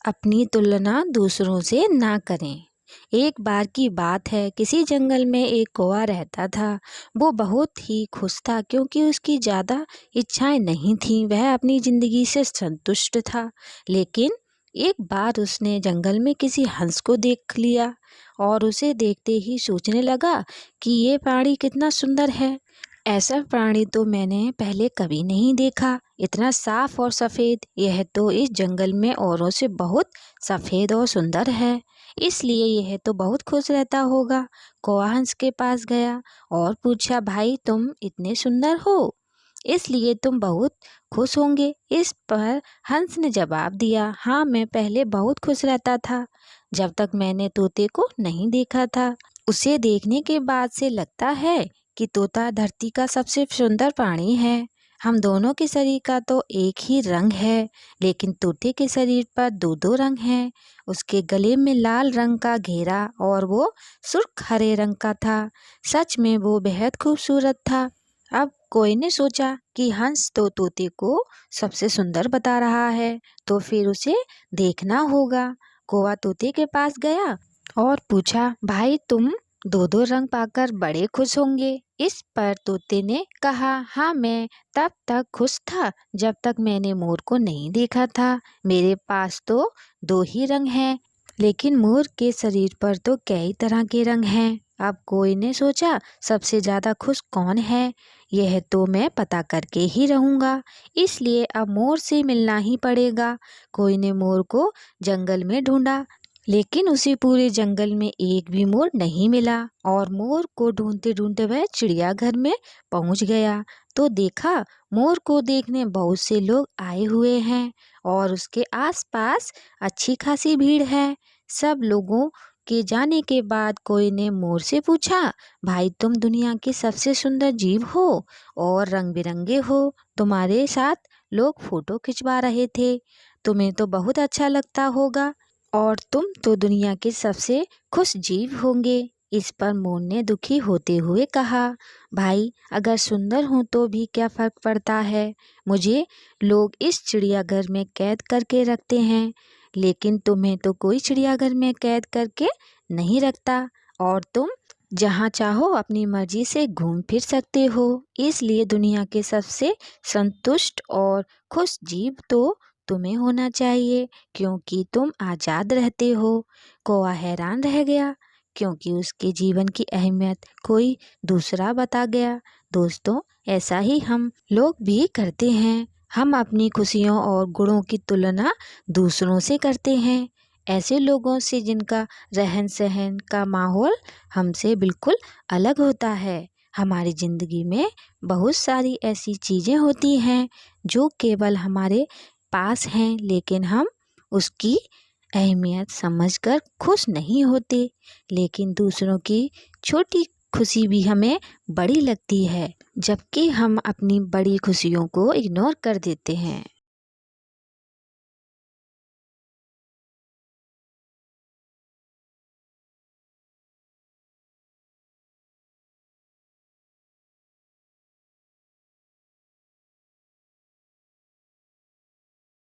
अपनी तुलना दूसरों से ना करें। एक बार की बात है, किसी जंगल में एक कौवा रहता था। वो बहुत ही खुश था क्योंकि उसकी ज़्यादा इच्छाएं नहीं थीं। वह अपनी ज़िंदगी से संतुष्ट था। लेकिन एक बार उसने जंगल में किसी हंस को देख लिया और उसे देखते ही सोचने लगा कि ये प्राणी कितना सुंदर है। ऐसा प्राणी तो मैंने पहले कभी नहीं देखा। इतना साफ और सफ़ेद, यह तो इस जंगल में औरों से बहुत सफ़ेद और सुंदर है, इसलिए यह तो बहुत खुश रहता होगा। कौवा हंस के पास गया और पूछा, भाई तुम इतने सुंदर हो, इसलिए तुम बहुत खुश होंगे। इस पर हंस ने जवाब दिया, हाँ मैं पहले बहुत खुश रहता था, जब तक मैंने तोते को नहीं देखा था। उसे देखने के बाद से लगता है कि तोता धरती का सबसे सुंदर प्राणी है। हम दोनों के शरीर का तो एक ही रंग है, लेकिन तोते के शरीर पर दो दो रंग हैं। उसके गले में लाल रंग का घेरा और वो सुर्ख हरे रंग का था। सच में वो बेहद खूबसूरत था। अब कोई ने सोचा कि हंस तो तोते को सबसे सुंदर बता रहा है, तो फिर उसे देखना होगा। कौवा तोते के पास गया और पूछा, भाई तुम दो दो रंग पाकर बड़े खुश होंगे। इस पर तोते ने कहा, हाँ मैं तब तक खुश था जब तक मैंने मोर को नहीं देखा था। मेरे पास तो दो ही रंग हैं, लेकिन मोर के शरीर पर तो कई तरह के रंग हैं। अब कोई ने सोचा, सबसे ज़्यादा खुश कौन है, यह तो मैं पता करके ही रहूँगा, इसलिए अब मोर से मिलना ही पड़ेगा। कोई ने मोर को जंगल में ढूंढा, लेकिन उसे पूरे जंगल में एक भी मोर नहीं मिला और मोर को ढूंढते ढूंढते वह चिड़ियाघर में पहुंच गया। तो देखा, मोर को देखने बहुत से लोग आए हुए हैं और उसके आसपास अच्छी खासी भीड़ है। सब लोगों के जाने के बाद कोई ने मोर से पूछा, भाई तुम दुनिया के सबसे सुंदर जीव हो और रंग बिरंगे हो, तुम्हारे साथ लोग फोटो खिंचवा रहे थे, तुम्हें तो बहुत अच्छा लगता होगा और तुम तो दुनिया के सबसे खुश जीव होंगे। इस पर मोर ने दुखी होते हुए कहा, भाई अगर सुंदर हूँ तो भी क्या फ़र्क पड़ता है, मुझे लोग इस चिड़ियाघर में कैद करके रखते हैं, लेकिन तुम्हें तो कोई चिड़ियाघर में कैद करके नहीं रखता और तुम जहाँ चाहो अपनी मर्जी से घूम फिर सकते हो। इसलिए दुनिया के सबसे संतुष्ट और खुश जीव तो तुम्हें होना चाहिए, क्योंकि तुम आज़ाद रहते हो। कौवा हैरान रह गया क्योंकि उसके जीवन की अहमियत कोई दूसरा बता गया। दोस्तों, ऐसा ही हम लोग भी करते हैं। हम अपनी खुशियों और गुणों की तुलना दूसरों से करते हैं, ऐसे लोगों से जिनका रहन सहन का माहौल हमसे बिल्कुल अलग होता है। हमारी ज़िंदगी में बहुत सारी ऐसी चीज़ें होती हैं जो केवल हमारे पास हैं, लेकिन हम उसकी अहमियत समझकर खुश नहीं होते। लेकिन दूसरों की छोटी खुशी भी हमें बड़ी लगती है, जबकि हम अपनी बड़ी खुशियों को इग्नोर कर देते हैं।